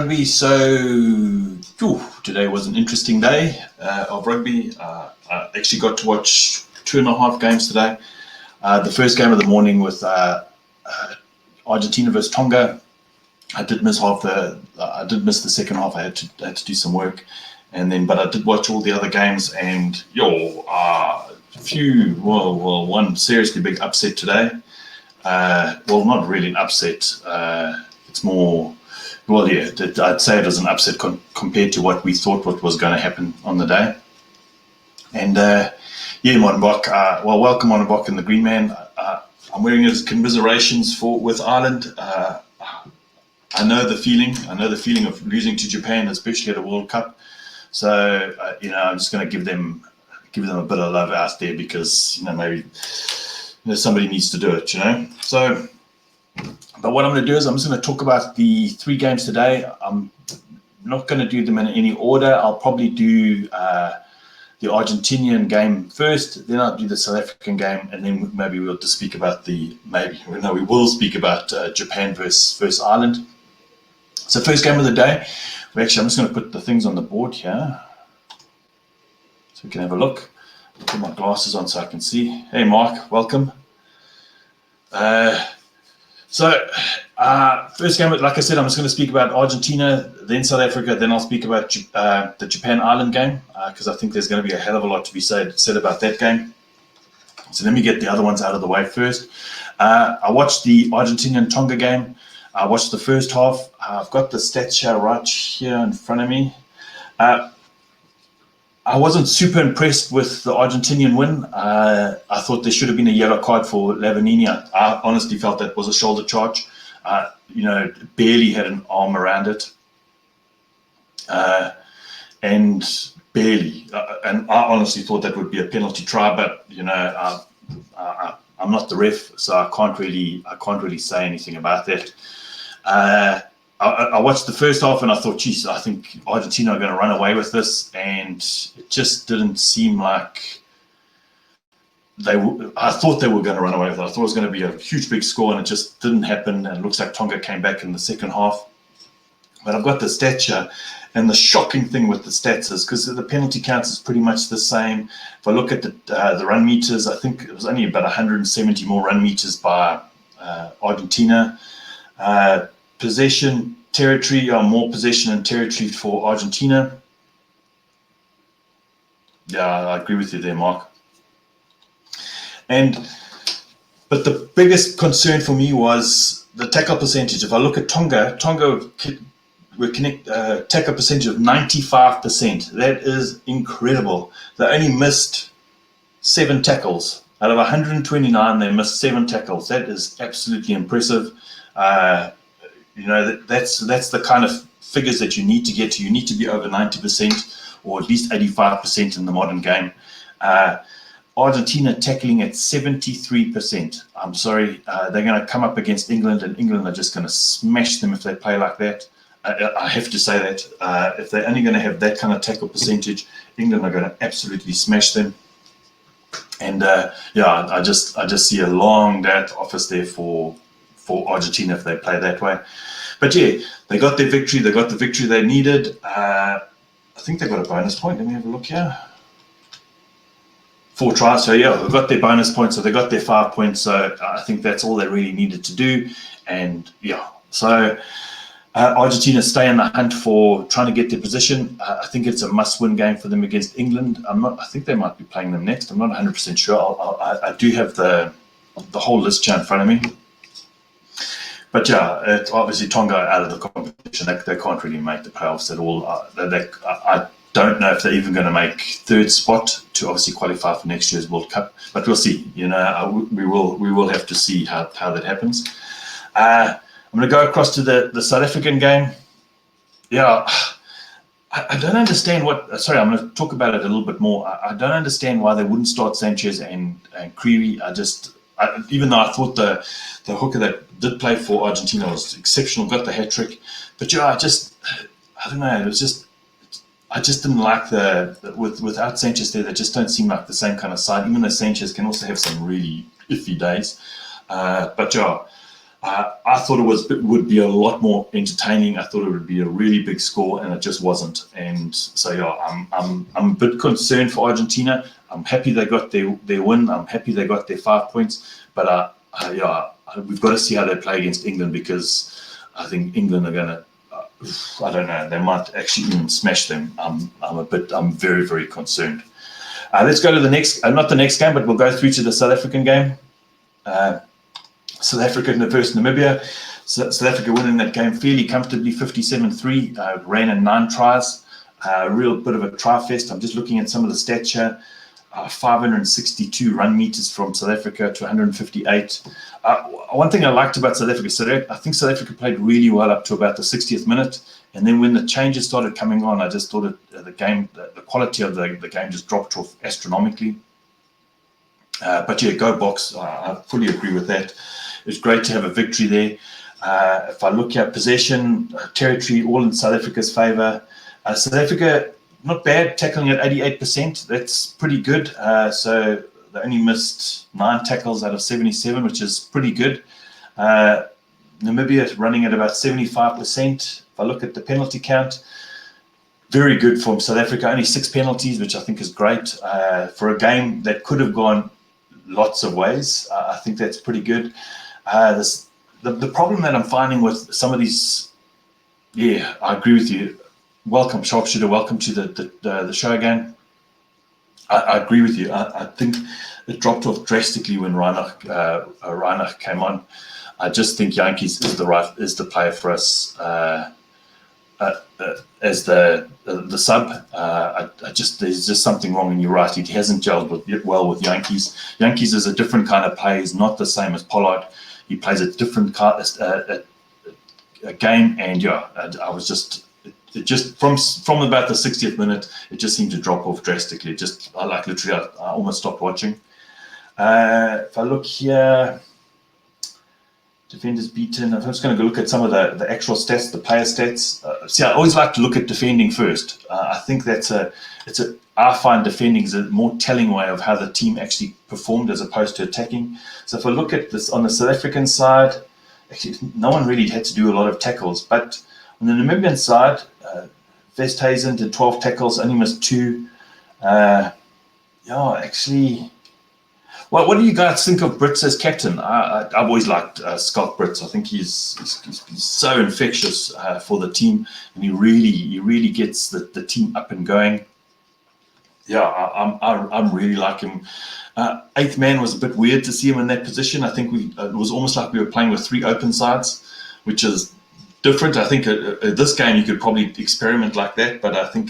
Rugby. Today was an interesting day of rugby. I actually got to watch 2.5 games today. The first game of the morning with Argentina versus Tonga. I did miss the second half. I had to do some work, but I did watch all the other games. And one seriously big upset today. Not really an upset. It's more. I'd say it was an upset compared to what we thought what was going to happen on the day. And Martin Bach, welcome Martin Bach and the Green Man. I'm wearing it as commiserations with Ireland. I know the feeling. I know the feeling of losing to Japan, especially at a World Cup. So I'm just going to give them a bit of love out there because maybe somebody needs to do it. So. But what I'm going to do is I'm just going to talk about the 3 games today. I'm not going to do them in any order. I'll probably do the Argentinian game first, then I'll do the South African game, and then maybe we'll just speak about we will speak about Japan versus Ireland. So first game of the day, I'm just going to put the things on the board here so we can have a look. I'll put my glasses on so I can see. Hey Mark, welcome. First game, like I said, I'm just going to speak about Argentina, then South Africa, then I'll speak about the Japan-Ireland game because I think there's going to be a hell of a lot to be said about that game. So let me get the other ones out of the way first. I watched the Argentinian-Tonga game. I watched the first half. I've got the stats here right here in front of me. I wasn't super impressed with the Argentinian win. I thought there should have been a yellow card for Lavanini. I honestly felt that was a shoulder charge. Barely had an arm around it. And barely. And I honestly thought that would be a penalty try, but I'm not the ref, so I can't really say anything about that. I watched the first half and I thought, geez, I think Argentina are going to run away with this, and it just didn't seem like I thought they were going to run away with it. I thought it was going to be a huge big score, and it just didn't happen. And it looks like Tonga came back in the second half. But I've got the stats here, and the shocking thing with the stats is because the penalty counts is pretty much the same. If I look at the run meters, I think it was only about 170 more run meters by Argentina. Possession, territory, more possession and territory for Argentina. Yeah, I agree with you there, Mark. But the biggest concern for me was the tackle percentage. If I look at Tonga tackle percentage of 95%. That is incredible. They only missed 7 tackles. Out of 129, they missed 7 tackles. That is absolutely impressive. That's the kind of figures that you need to get to. You need to be over 90% or at least 85% in the modern game. Argentina tackling at 73%. I'm sorry, they're going to come up against England, and England are just going to smash them if they play like that. I have to say that. If they're only going to have that kind of tackle percentage, England are going to absolutely smash them. And I just see a long day at the office there for Argentina if they play that way. But yeah, they got their victory. They got the victory they needed. I think they got a bonus point. Let me have a look here. 4 tries. So yeah, they got their bonus points. So they got their 5 points. So I think that's all they really needed to do. And yeah, so Argentina stay in the hunt for trying to get their position. I think it's a must-win game for them against England. I think they might be playing them next. I'm not 100% sure. I do have the whole list here in front of me. But yeah, it's obviously Tonga out of the competition. They can't really make the playoffs at all. I don't know if they're even going to make 3rd spot to obviously qualify for next year's World Cup. But we'll see. We will have to see how that happens. I'm going to go across to the South African game. Yeah, I don't understand Sorry, I'm going to talk about it a little bit more. I don't understand why they wouldn't start Sanchez and Creevy. Even though I thought the hooker that did play for Argentina was exceptional, got the hat trick. But yeah, I don't know. It was just I just didn't like without Sanchez there. They just don't seem like the same kind of side. Even though Sanchez can also have some really iffy days. But yeah, I thought would be a lot more entertaining. I thought it would be a really big score, and it just wasn't. And so yeah, I'm a bit concerned for Argentina. I'm happy they got their win. I'm happy they got their 5 points. But we've got to see how they play against England, because I think England are gonna. I don't know. They might actually even smash them. I'm very, very concerned. Let's go to the next. Not the next game, but we'll go through to the South African game. South Africa versus Namibia. South Africa winning that game fairly comfortably, 57-3, ran in 9 tries. A real bit of a try fest. I'm just looking at some of the stats here. 562 run meters from South Africa to 158. One thing I liked about South Africa, I think South Africa played really well up to about the 60th minute. And then when the changes started coming on, I just thought the quality of the game just dropped off astronomically. But yeah, go Boks. I fully agree with that. It was great to have a victory there. If I look at possession, territory, all in South Africa's favour. South Africa, not bad, tackling at 88%. That's pretty good. So they only missed 9 tackles out of 77, which is pretty good. Namibia running at about 75%. If I look at the penalty count, very good from South Africa. Only 6 penalties, which I think is great. For a game that could have gone lots of ways, I think that's pretty good. The problem that I'm finding with some of these, yeah, I agree with you. Welcome, Sharpshooter. Welcome to the show again. I agree with you. I think it dropped off drastically when Reinach came on. I just think Jantjies is the player for us as the sub. There's just something wrong, and you're right. He hasn't gelled well with Jantjies. Jantjies is a different kind of player. He's not the same as Pollard. He plays a different game, and yeah, I was just. It just from about the 60th minute, it just seemed to drop off drastically. I almost stopped watching. If I look here, defenders beaten. I'm just going to look at some of the actual stats, the player stats. I always like to look at defending first. I think I find defending is a more telling way of how the team actually performed as opposed to attacking. So if I look at this on the South African side, actually no one really had to do a lot of tackles, but on the Namibian side, Westhuizen did 12 tackles, only missed 2. Actually, well, what do you guys think of Brits as captain? I've always liked Schalk Brits. I think he's so infectious for the team, and he really gets the team up and going. Yeah, I'm really like him. 8th man was a bit weird to see him in that position. I think it was almost like we were playing with 3 open sides, which is different. I think this game you could probably experiment like that, but I think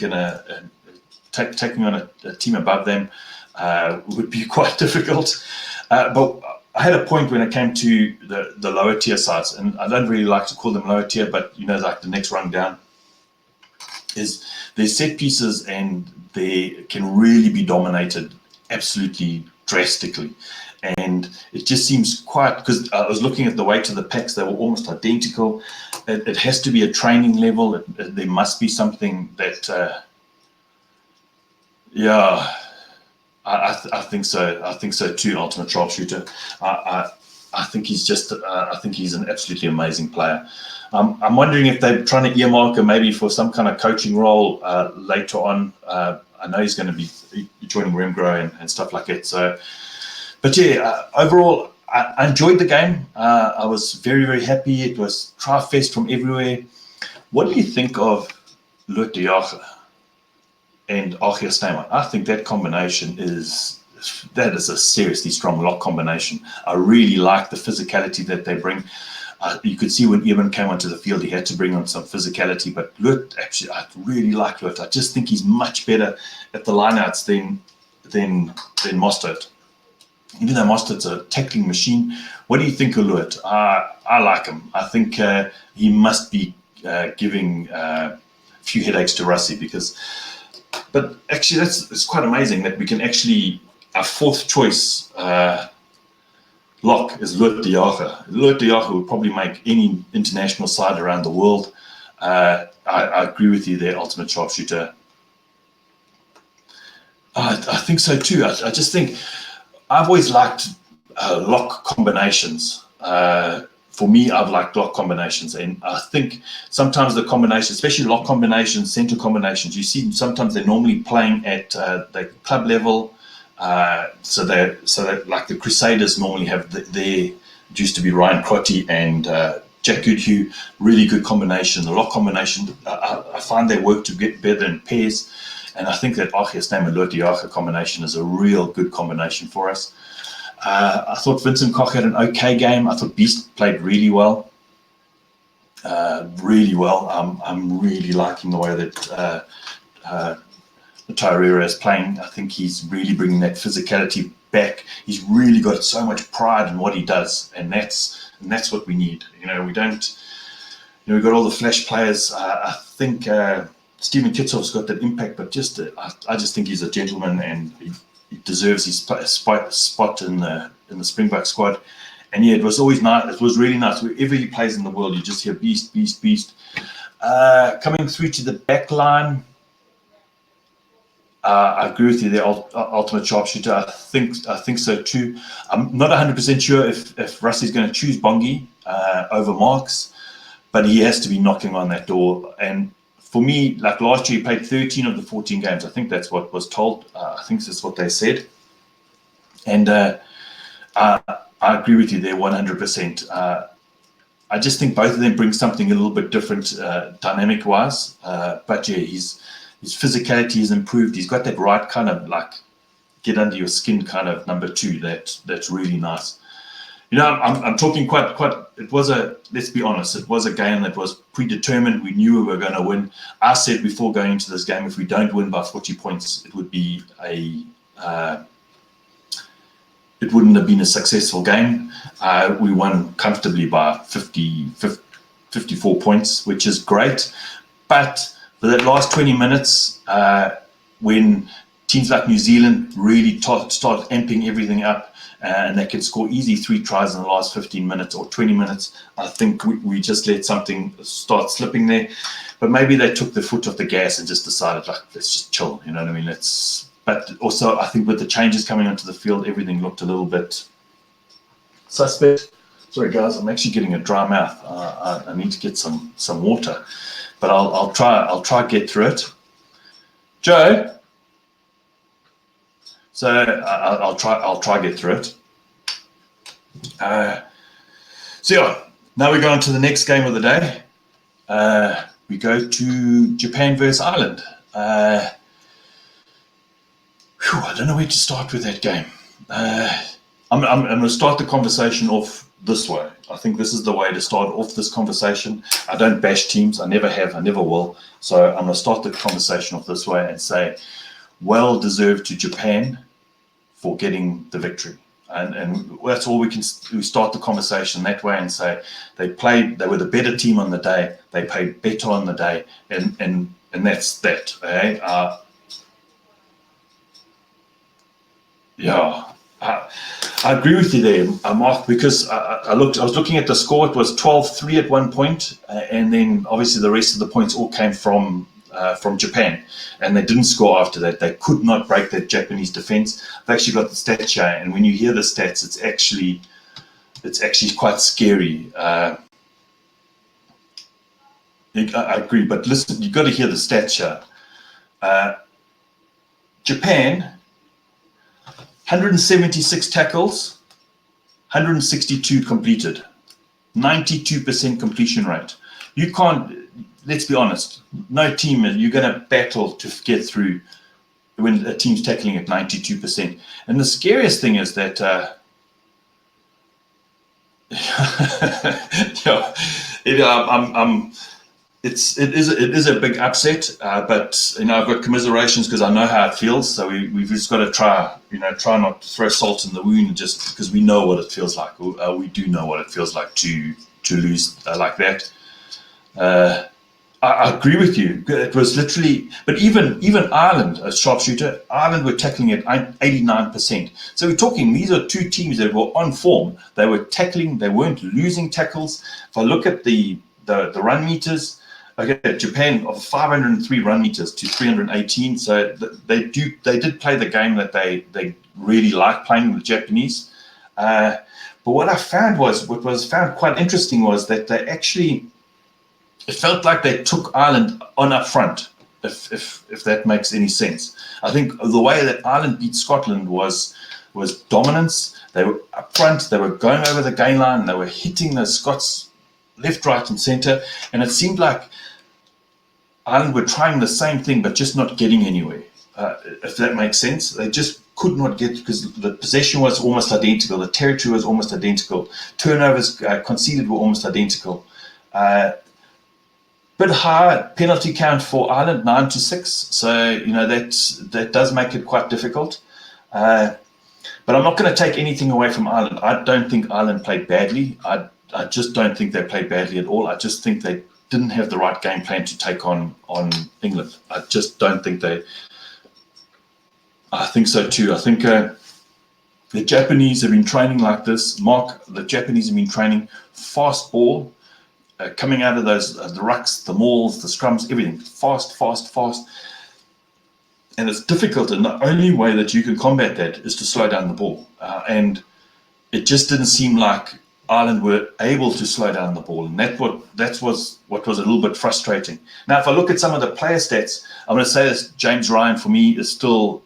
taking on a team above them would be quite difficult. But I had a point when it came to the lower tier sides, and I don't really like to call them lower tier, but like the next rung down, is their set pieces, and they can really be dominated absolutely drastically. And it just seems quite, because I was looking at the weight of the packs, they were almost identical. It has to be a training level. There must be something that, I think so. I think so too, Ultimate Sharpshooter. I think he's an absolutely amazing player. I'm wondering if they're trying to earmark him maybe for some kind of coaching role later on. I know he's going to be joining Remgro and stuff like that. So, but yeah, overall, I enjoyed the game. I was very, very happy. It was try fest from everywhere. What do you think of Lut de Jager and Archie Snyman? I think that combination is a seriously strong lock combination. I really like the physicality that they bring. You could see when Evan came onto the field, he had to bring on some physicality. But Lut, actually, I really like Lut. I just think he's much better at the lineouts than Mostert. Even though Mostert's a tackling machine, what do you think of Lut? I like him. I think he must be giving a few headaches to Rassie but actually it's quite amazing that we can actually, our 4th choice lock is Lut de Jager. Lut de Jager would probably make any international side around the world. I agree with you there, Ultimate Sharpshooter. I think so too. I just think I've always liked lock combinations. for me, I've liked lock combinations, and I think sometimes the combinations, especially lock combinations, center combinations, you see sometimes they're normally playing at the club level. So that like the Crusaders normally have their used to be Ryan Crotty and Jack Goodhue, really good combination. The lock combination, I find they work to get better in pairs, and I think that Achias Namaloti combination is a real good combination for us. I thought Vincent Koch had an okay game. I thought Beast played really well. Really well. I'm really liking the way that Tyrera is playing. I think he's really bringing that physicality back. He's really got so much pride in what he does, and that's what we need. We don't. We've got all the flash players. I think Stephen Kitsov's got that impact, but I just think he's a gentleman, and he deserves his spot in the Springbok squad. And yeah, it was always nice. It was really nice. Wherever he plays in the world, you just hear beast, beast, beast. Coming through to the back line, I agree with you there, ultimate sharpshooter. I think so too. I'm not 100% sure if Russie's going to choose Bongi over Marks, but he has to be knocking on that door. And for me, like last year, he played 13 of the 14 games. I think that's what was told. I think that's what they said. And I agree with you there 100%. I just think both of them bring something a little bit different dynamic-wise. But yeah, his physicality has improved. He's got that right kind of like get under your skin kind of number two. That's really nice. I'm talking quite. It was let's be honest, it was a game that was predetermined. We knew we were going to win. I said before going into this game, if we don't win by 40 points, it would be it wouldn't have been a successful game. We won comfortably by 54 points, which is great. But for that last 20 minutes, when teams like New Zealand really start amping everything up, and they can score easy 3 tries in the last 15 minutes or 20 minutes, I think we just let something start slipping there. But maybe they took the foot off the gas and just decided, like, let's just chill, you know what I mean? But also, I think with the changes coming onto the field, everything looked a little bit suspect. Sorry, guys, I'm actually getting a dry mouth. I need to get some water, but I'll try get through it. Joe. So I'll try get through it. So yeah, now we go on to the next game of the day. We go to Japan versus Ireland. I don't know where to start with that game. I'm going to start the conversation off this way. I think this is the way to start off this conversation. I don't bash teams. I never have. I never will. So I'm going to start the conversation off this way and say, well deserved to Japan for getting the victory. And that's all we start the conversation that way and say they were the better team on the day, they played better on the day, and that's that. Okay? I agree with you there, Mark, because I was looking at the score. It was 12-3 at one point, and then obviously the rest of the points all came from Japan, and they didn't score after that. They could not break that Japanese defense. I've actually got the stats here, and when you hear the stats, it's actually quite scary. I agree, but listen, you've got to hear the stats here. Japan, 176 tackles, 162 completed, 92% completion rate. You can't. Let's be honest, no team, you're going to battle to get through when a team's tackling at 92%. And the scariest thing is that it is a big upset, but I've got commiserations because I know how it feels. So we've just got to try not to throw salt in the wound, just because we know what it feels like. We do know what it feels like to lose like that. I agree with you. It was literally, but even Ireland, a sharpshooter, Ireland were tackling at 89%. So we're talking, these are two teams that were on form. They were tackling, they weren't losing tackles. If I look at the run meters, okay, Japan of 503 run meters to 318. So they did play the game that they really like playing with Japanese. But what was found quite interesting was that they actually, it felt like they took Ireland on up front, if that makes any sense. I think the way that Ireland beat Scotland was dominance. They were up front, they were going over the gain line, they were hitting the Scots left, right, and centre, and it seemed like Ireland were trying the same thing but just not getting anywhere. If that makes sense, they just could not get, because the possession was almost identical, the territory was almost identical, turnovers conceded were almost identical. Bit high penalty count for Ireland, 9-6. So that does make it quite difficult. But I'm not going to take anything away from Ireland. I don't think Ireland played badly. I just don't think they played badly at all. I just think they didn't have the right game plan to take on England. I just don't think they. I think so too. I think the Japanese have been training like this. Mark, the Japanese have been training fast ball, coming out of those the rucks, the mauls, the scrums, everything fast. And it's difficult, and the only way that you can combat that is to slow down the ball. And it just didn't seem like Ireland were able to slow down the ball, and that was what was a little bit frustrating. Now, if I look at some of the player stats, I'm going to say this: James Ryan, for me, is still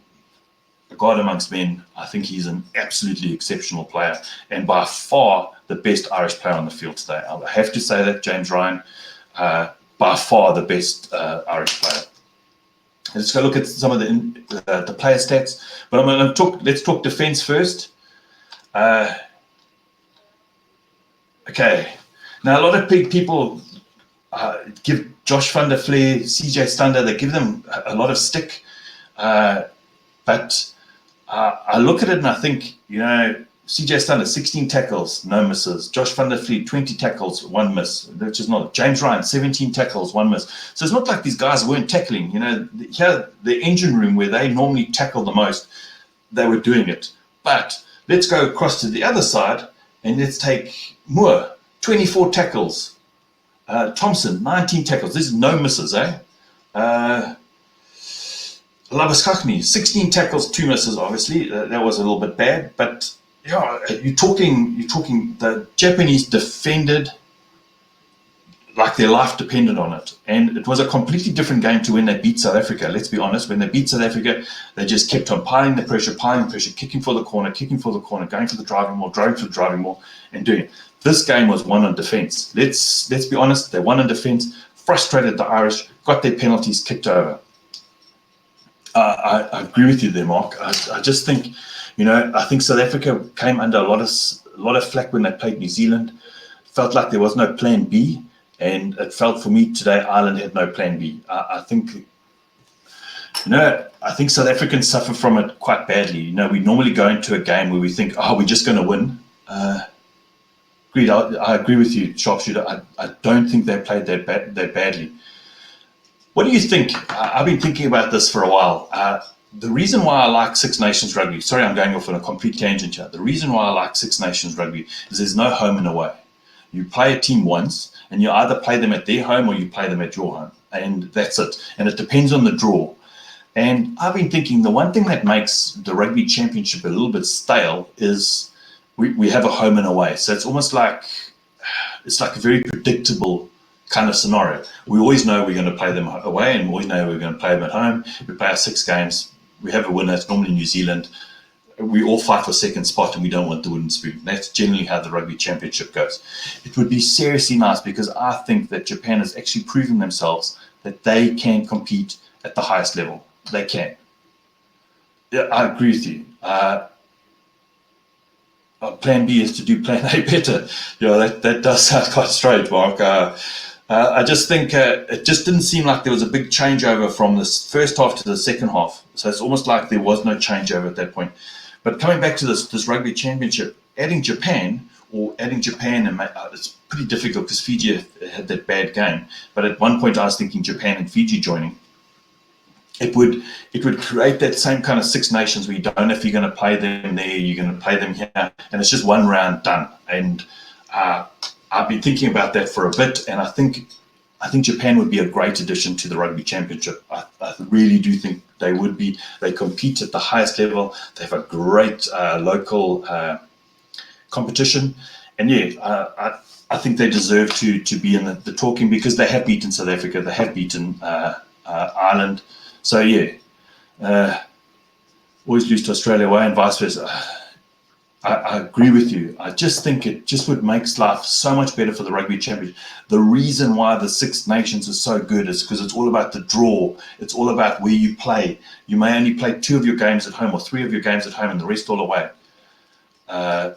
a god amongst men. I think he's an absolutely exceptional player, and by far the best Irish player on the field today. I have to say that James Ryan, by far the best Irish player. Let's go look at some of the player stats. But I'm going to talk. Let's talk defence first. Okay. Now, a lot of people give Josh van der Fleer, CJ Stander, they give them a lot of stick. But I look at it and I think, CJ Stander, 16 tackles, no misses. Josh van der Fleer, 20 tackles, 1 miss, which is not. James Ryan, 17 tackles, 1 miss. So it's not like these guys weren't tackling. Here, the engine room where they normally tackle the most, they were doing it. But let's go across to the other side and let's take Moore, 24 tackles. Thompson, 19 tackles. This is no misses, eh? Labuskakny, 16 tackles, 2 misses, obviously. That was a little bit bad, but yeah, you're talking the Japanese defended like their life depended on it. And it was a completely different game to when they beat South Africa. Let's be honest, when they beat South Africa, they just kept on piling the pressure, kicking for the corner, going for the driving maul, and doing it. This game was won on defence. Let's be honest, they won on defence, frustrated the Irish, got their penalties kicked over. I agree with you there, Mark. I just think, I think South Africa came under a lot of flack when they played New Zealand. Felt like there was no plan B, and it felt for me today Ireland had no plan B. I think South Africans suffer from it quite badly. We normally go into a game where we think, we're just going to win. Agreed. I agree with you, Sharpshooter. I don't think they played that badly. What do you think? I've been thinking about this for a while. The reason why I like Six Nations rugby, sorry, I'm going off on a complete tangent here. The reason why I like Six Nations rugby is there's no home and away. You play a team once, and you either play them at their home or you play them at your home, and that's it. And it depends on the draw. And I've been thinking the one thing that makes the Rugby Championship a little bit stale is we have a home and away. So it's almost like a very predictable kind of scenario. We always know we're going to play them away, and we always know we're going to play them at home. We play our 6 games. We have a winner. It's normally New Zealand. We all fight for second spot, and we don't want the wooden spoon. That's generally how the Rugby Championship goes. It would be seriously nice, because I think that Japan has actually proven themselves that they can compete at the highest level. They can. Yeah, I agree with you. Plan B is to do Plan A better. That does sound quite strange, Mark. I just think it just didn't seem like there was a big changeover from this first half to the second half. So it's almost like there was no changeover at that point. But coming back to this Rugby Championship, adding Japan, and it's pretty difficult because Fiji had that bad game. But at one point I was thinking Japan and Fiji joining. It would create that same kind of Six Nations where you don't know if you're going to play them there, you're going to play them here, and it's just one round done. And I've been thinking about that for a bit, and I think Japan would be a great addition to the Rugby Championship. I really do think they would be. They compete at the highest level. They have a great local competition. And I think they deserve to be in the talking, because they have beaten South Africa, they have beaten Ireland. So always lose to Australia away and vice versa. I agree with you. I just think it just would make life so much better for the Rugby Championship. The reason why the Six Nations is so good is because it's all about the draw. It's all about where you play. You may only play 2 of your games at home or 3 of your games at home and the rest all away. The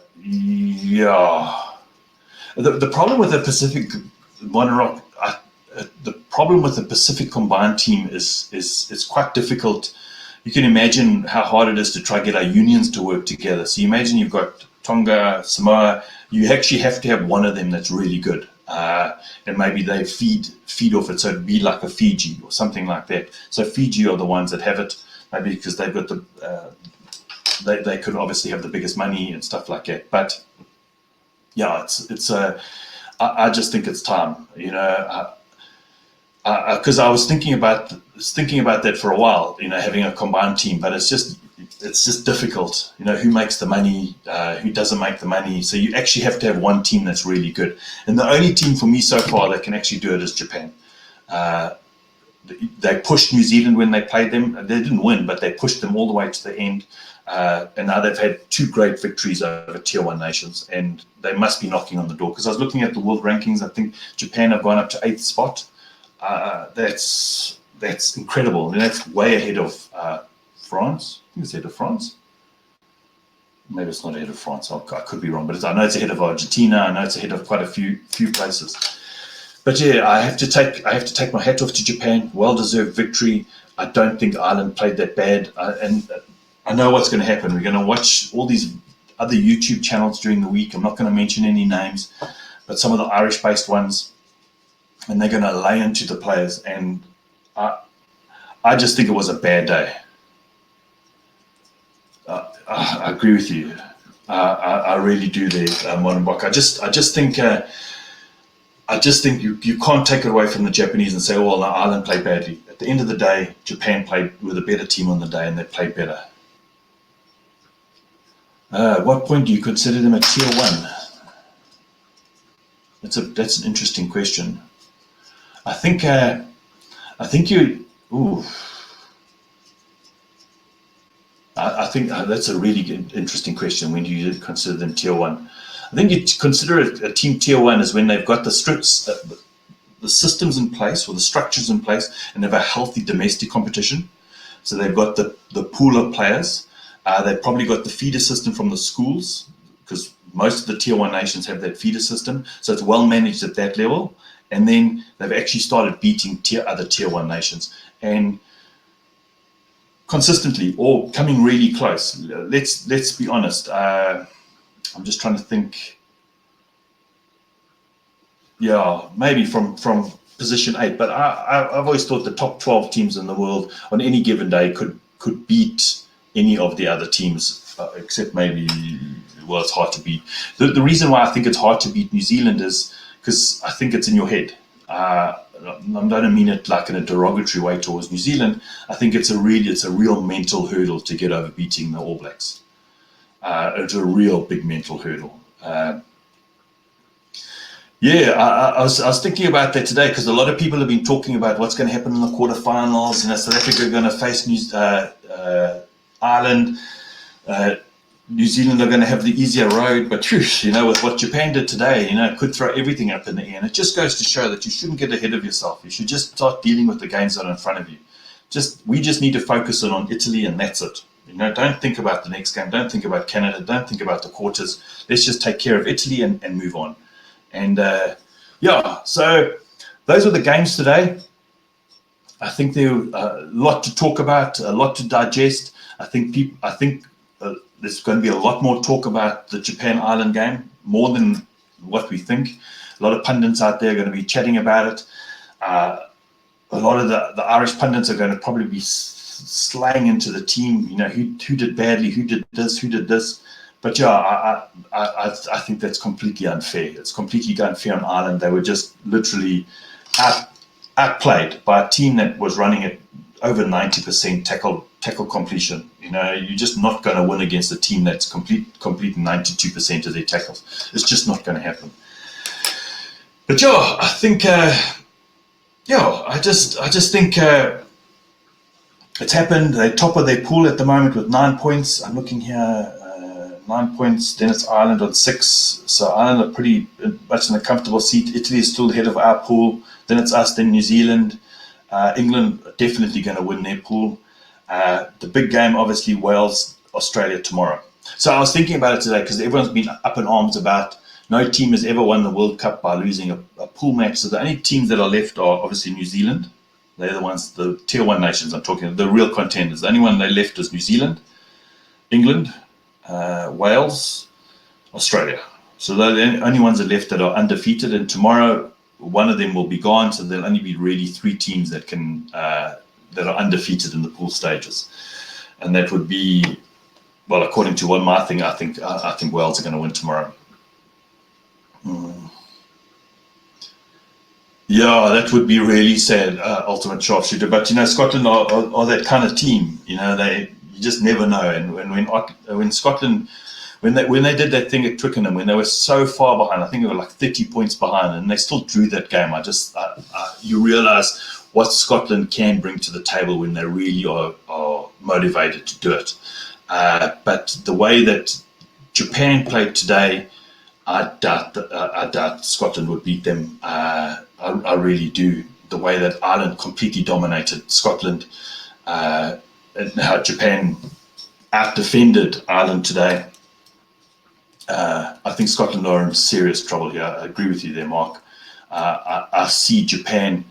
problem with the Pacific Monorock, the problem with the Pacific combined team is it's quite difficult. You can imagine how hard it is to try to get our unions to work together. So you imagine you've got Tonga, Samoa. You actually have to have one of them that's really good, and maybe they feed off it. So it'd be like a Fiji or something like that. So Fiji are the ones that have it, maybe because they've got they could obviously have the biggest money and stuff like that. But I just think it's time, because I was thinking about that for a while, having a combined team, but it's just difficult, who makes the money, who doesn't make the money. So you actually have to have one team that's really good. And the only team for me so far that can actually do it is Japan. They pushed New Zealand when they played them. They didn't win, but they pushed them all the way to the end. And now they've had 2 great victories over Tier 1 nations, and they must be knocking on the door. Because I was looking at the world rankings, I think Japan have gone up to 8th spot. That's incredible, and that's way ahead of France. I think it's ahead of France. Maybe it's not ahead of France. I could be wrong, but I know it's ahead of Argentina. I know it's ahead of quite a few places. But I have to take my hat off to Japan. Well-deserved victory. I don't think Ireland played that bad, and I know what's going to happen. We're going to watch all these other YouTube channels during the week. I'm not going to mention any names, but some of the Irish-based ones, and they're going to lay into the players. And I just think it was a bad day. I agree with you. I really do there, Modenbach. I just think you can't take it away from the Japanese and say, oh, well, no, Ireland played badly. At the end of the day, Japan played with a better team on the day, and they played better. At what point do you consider them a Tier 1? That's an interesting question. I think that's a really interesting question. When do you consider them Tier 1? I think you consider a team Tier 1 is when they've got the systems in place, or the structures in place, and they have a healthy domestic competition. So they've got the pool of players. They've probably got the feeder system from the schools, because most of the Tier 1 nations have that feeder system. So it's well managed at that level. And then they've actually started beating other Tier 1 nations, and consistently, or coming really close. Let's be honest. I'm just trying to think. Maybe from position 8. But I've always thought the top 12 teams in the world on any given day could beat any of the other teams, except maybe, well, it's hard to beat. The reason why I think it's hard to beat New Zealand is because I think it's in your head. I don't mean it like in a derogatory way towards New Zealand. I think it's a real mental hurdle to get over beating the All Blacks. It's a real big mental hurdle. I was thinking about that today, because a lot of people have been talking about what's going to happen in the quarterfinals. South Africa are going to face Ireland. New Zealand are going to have the easier road, but with what Japan did today, it could throw everything up in the air. And it just goes to show that you shouldn't get ahead of yourself. You should just start dealing with the games that are in front of you. We just need to focus on Italy, and that's it. Don't think about the next game. Don't think about Canada. Don't think about the quarters. Let's just take care of Italy and move on. And so those were the games today. I think there were a lot to talk about, a lot to digest. I think there's going to be a lot more talk about the Japan-Ireland game, more than what we think. A lot of pundits out there are going to be chatting about it. A lot of the Irish pundits are going to probably be slaying into the team, who did badly, who did this. But I think that's completely unfair. It's completely unfair on Ireland. They were just literally outplayed by a team that was running it over 90% tackle completion. You're just not going to win against a team that's completing 92% of their tackles. It's just not going to happen. But yeah, I think I just think it's happened. They're top of their pool at the moment with 9 points. I'm looking here, 9 points. Then it's Ireland on 6. So Ireland are pretty much in a comfortable seat. Italy is still ahead of our pool. Then it's us, then New Zealand. England are definitely going to win their pool. The big game, obviously, Wales, Australia tomorrow. So I was thinking about it today because everyone's been up in arms about no team has ever won the World Cup by losing a pool match. So the only teams that are left are obviously New Zealand. They're the ones, the tier 1 nations I'm talking, the real contenders. The only one they left is New Zealand, England, Wales, Australia. So they're the only ones that left that are undefeated. And tomorrow, one of them will be gone. So there'll only be really 3 teams that can that are undefeated in the pool stages. And that would be, well, according to what my thing, I think Wales are going to win tomorrow. Yeah, that would be really sad, ultimate sharpshooter. But Scotland are that kind of team. You just never know. And when Scotland, when they did that thing at Twickenham, when they were so far behind, I think they were like 30 points behind, and they still drew that game. You realise what Scotland can bring to the table when they really are motivated to do it. But the way that Japan played today, I doubt Scotland would beat them. I really do. The way that Ireland completely dominated Scotland, and how Japan out-defended Ireland today. I think Scotland are in serious trouble here. I agree with you there, Mark. I see Japan,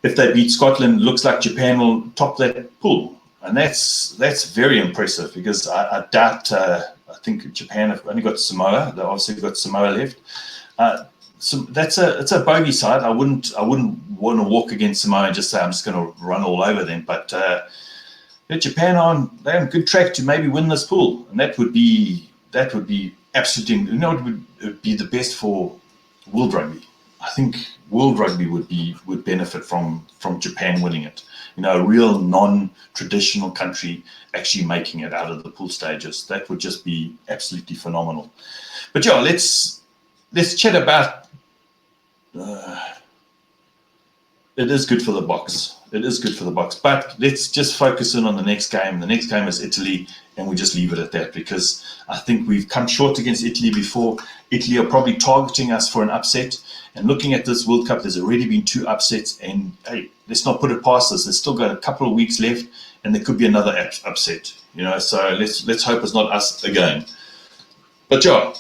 if they beat Scotland, looks like Japan will top that pool. And that's very impressive because I doubt, I think Japan have only got Samoa. They've obviously got Samoa left. So it's a bogey side. I wouldn't want to walk against Samoa and just say I'm just going to run all over them. But Japan they're on good track to maybe win this pool, and that would be absolutely. It would be the best for World Rugby. I think World Rugby would benefit from Japan winning it. A real non-traditional country actually making it out of the pool stages. That would just be absolutely phenomenal. But yeah, let's chat about. It is good for the box. It is good for the box. But let's just focus in on the next game. The next game is Italy, and we just leave it at that because I think we've come short against Italy before. Italy are probably targeting us for an upset. And looking at this World Cup, there's already been 2 upsets. And hey, let's not put it past us. There's still got a couple of weeks left, and there could be another upset. So let's hope it's not us again. But yeah,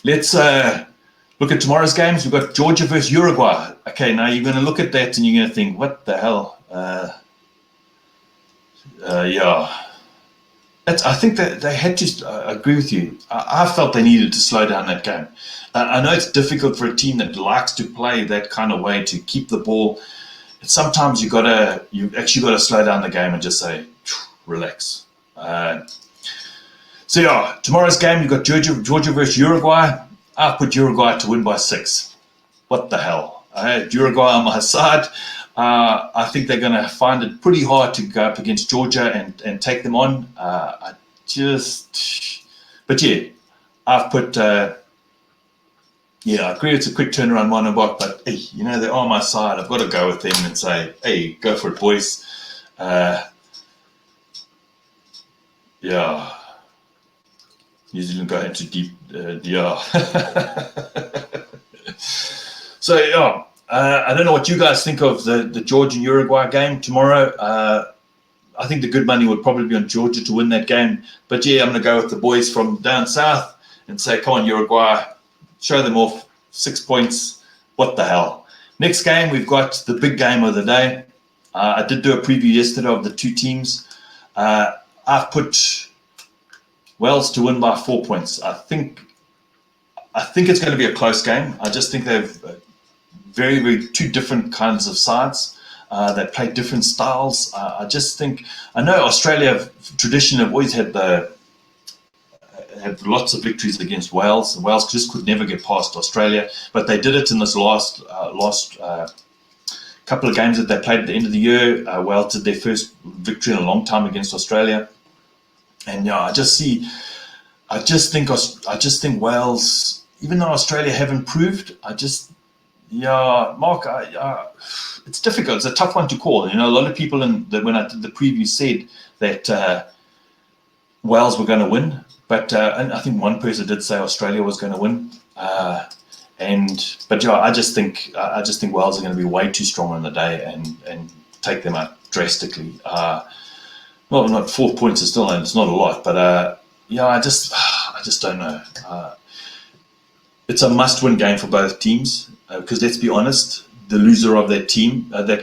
let's look at tomorrow's games. We've got Georgia versus Uruguay. Okay, now you're going to look at that and you're going to think, what the hell? Yeah. I think that they had to agree with you. I felt they needed to slow down that game. I know it's difficult for a team that likes to play that kind of way to keep the ball. Sometimes you've actually got to slow down the game and just say, relax. So yeah, tomorrow's game, you've got Georgia versus Uruguay. I put Uruguay to win by 6. What the hell? I had Uruguay on my side. I think they're going to find it pretty hard to go up against Georgia and take them on. But yeah, I've put, I agree it's a quick turnaround monobock, but hey, they're on my side. I've got to go with them and say, hey, go for it, boys. Yeah. New Zealand got into deep, So, yeah, I don't know what you guys think of the Georgia and Uruguay game tomorrow. I think the good money would probably be on Georgia to win that game. But, yeah, I'm going to go with the boys from down south and say, come on, Uruguay, show them off. 6 points. What the hell? Next game, we've got the big game of the day. I did do a preview yesterday of the 2 teams. I've put Wales to win by 4 points. I think it's going to be a close game. I just think they've very, very 2 different kinds of sides that play different styles. I just think, I know Australia traditionally have always had lots of victories against Wales. And Wales just could never get past Australia, but they did it in this last couple of games that they played at the end of the year. Wales did their first victory in a long time against Australia, and yeah, I just think Wales, even though Australia have improved, Mark, it's difficult. It's a tough one to call. A lot of people when I did the preview said that Wales were going to win, but and I think one person did say Australia was going to win. I just think Wales are going to be way too strong on the day and take them out drastically. Well, not 4 points is still, and it's not a lot, but I just don't know. It's a must-win game for both teams because let's be honest, the loser of that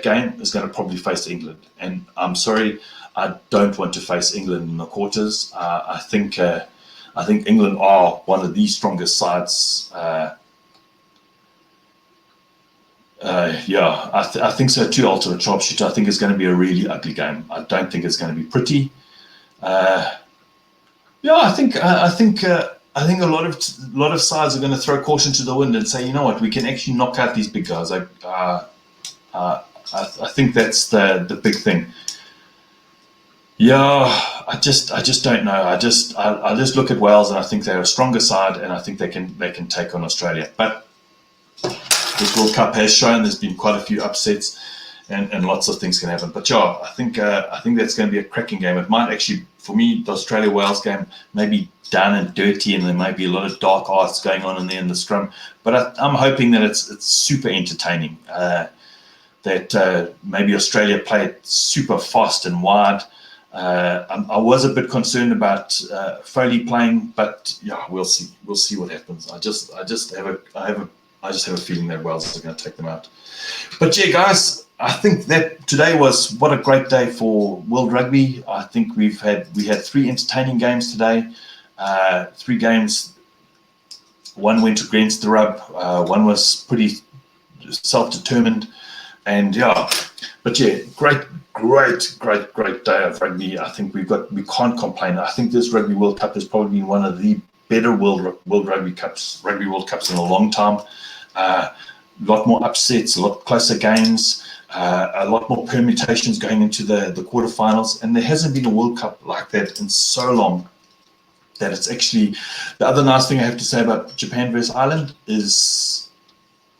game is going to probably face England, and I'm sorry, I don't want to face England in the quarters. I think England are one of the strongest sides. I think so too. Ultimate sharpshooter. I think it's going to be a really ugly game. I don't think it's going to be pretty. I think a lot of sides are going to throw caution to the wind and say, you know what, we can actually knock out these big guys. I think that's the big thing. I just don't know. I just look at Wales and I think they're a stronger side, and I think they can take on Australia. But this World Cup has shown there's been quite a few upsets, and lots of things can happen. But I think that's going to be a cracking game. It might actually, for me, the Australia-Wales game may be down and dirty, and there may be a lot of dark arts going on in there in the scrum. But I'm hoping that it's super entertaining. That maybe Australia played super fast and wide. I was a bit concerned about Foley playing, but we'll see. We'll see what happens. I just have a feeling that Wales are going to take them out. But yeah, guys, I think that today was what a great day for World Rugby. I think we had 3 entertaining games today. 3 games. One went against the rub. One was pretty self-determined, and great day of rugby. I think we can't complain. I think this Rugby World Cup has probably been one of the better World Rugby World Cups in a long time. A lot more upsets, a lot closer games, a lot more permutations going into the quarterfinals, and there hasn't been a World Cup like that in so long. That it's actually, the other nice thing I have to say about Japan versus Ireland is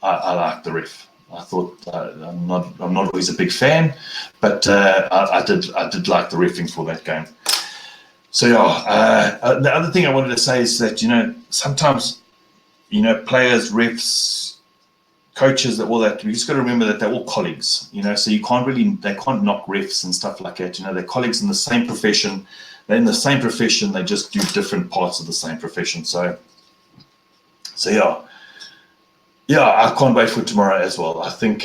I like the ref. I thought I'm not always a big fan, but I did like the reffing for that game. So the other thing I wanted to say is that sometimes players, refs, coaches, all that, we just got to remember that they're all colleagues. So they can't knock refs and stuff like that. They're colleagues in the same profession. They're in the same profession. They just do different parts of the same profession. So I can't wait for tomorrow as well. I think,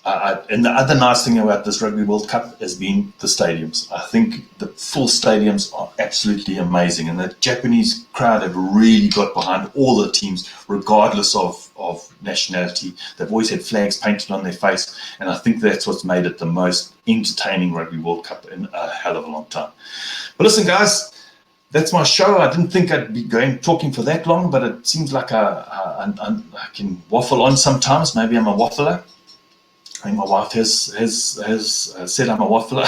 and the other nice thing about this Rugby World Cup has been the stadiums. I think the full stadiums are absolutely amazing, and the Japanese crowd have really got behind all the teams, regardless of nationality. They've always had flags painted on their face, and I think that's what's made it the most entertaining Rugby World Cup in a hell of a long time. But listen, guys, that's my show. I didn't think I'd be talking for that long, but it seems like I can waffle on sometimes. Maybe I'm a waffler. I think my wife has said I'm a waffler.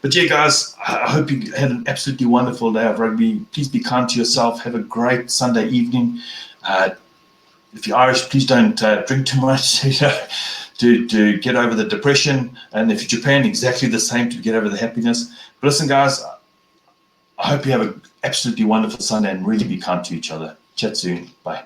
But yeah, guys, I hope you had an absolutely wonderful day of rugby. Please be kind to yourself. Have a great Sunday evening. If you're Irish, please don't drink too much to get over the depression. And if you're Japan, exactly the same, to get over the happiness. But listen, guys, I hope you have an absolutely wonderful Sunday and really be kind to each other. Chat soon. Bye.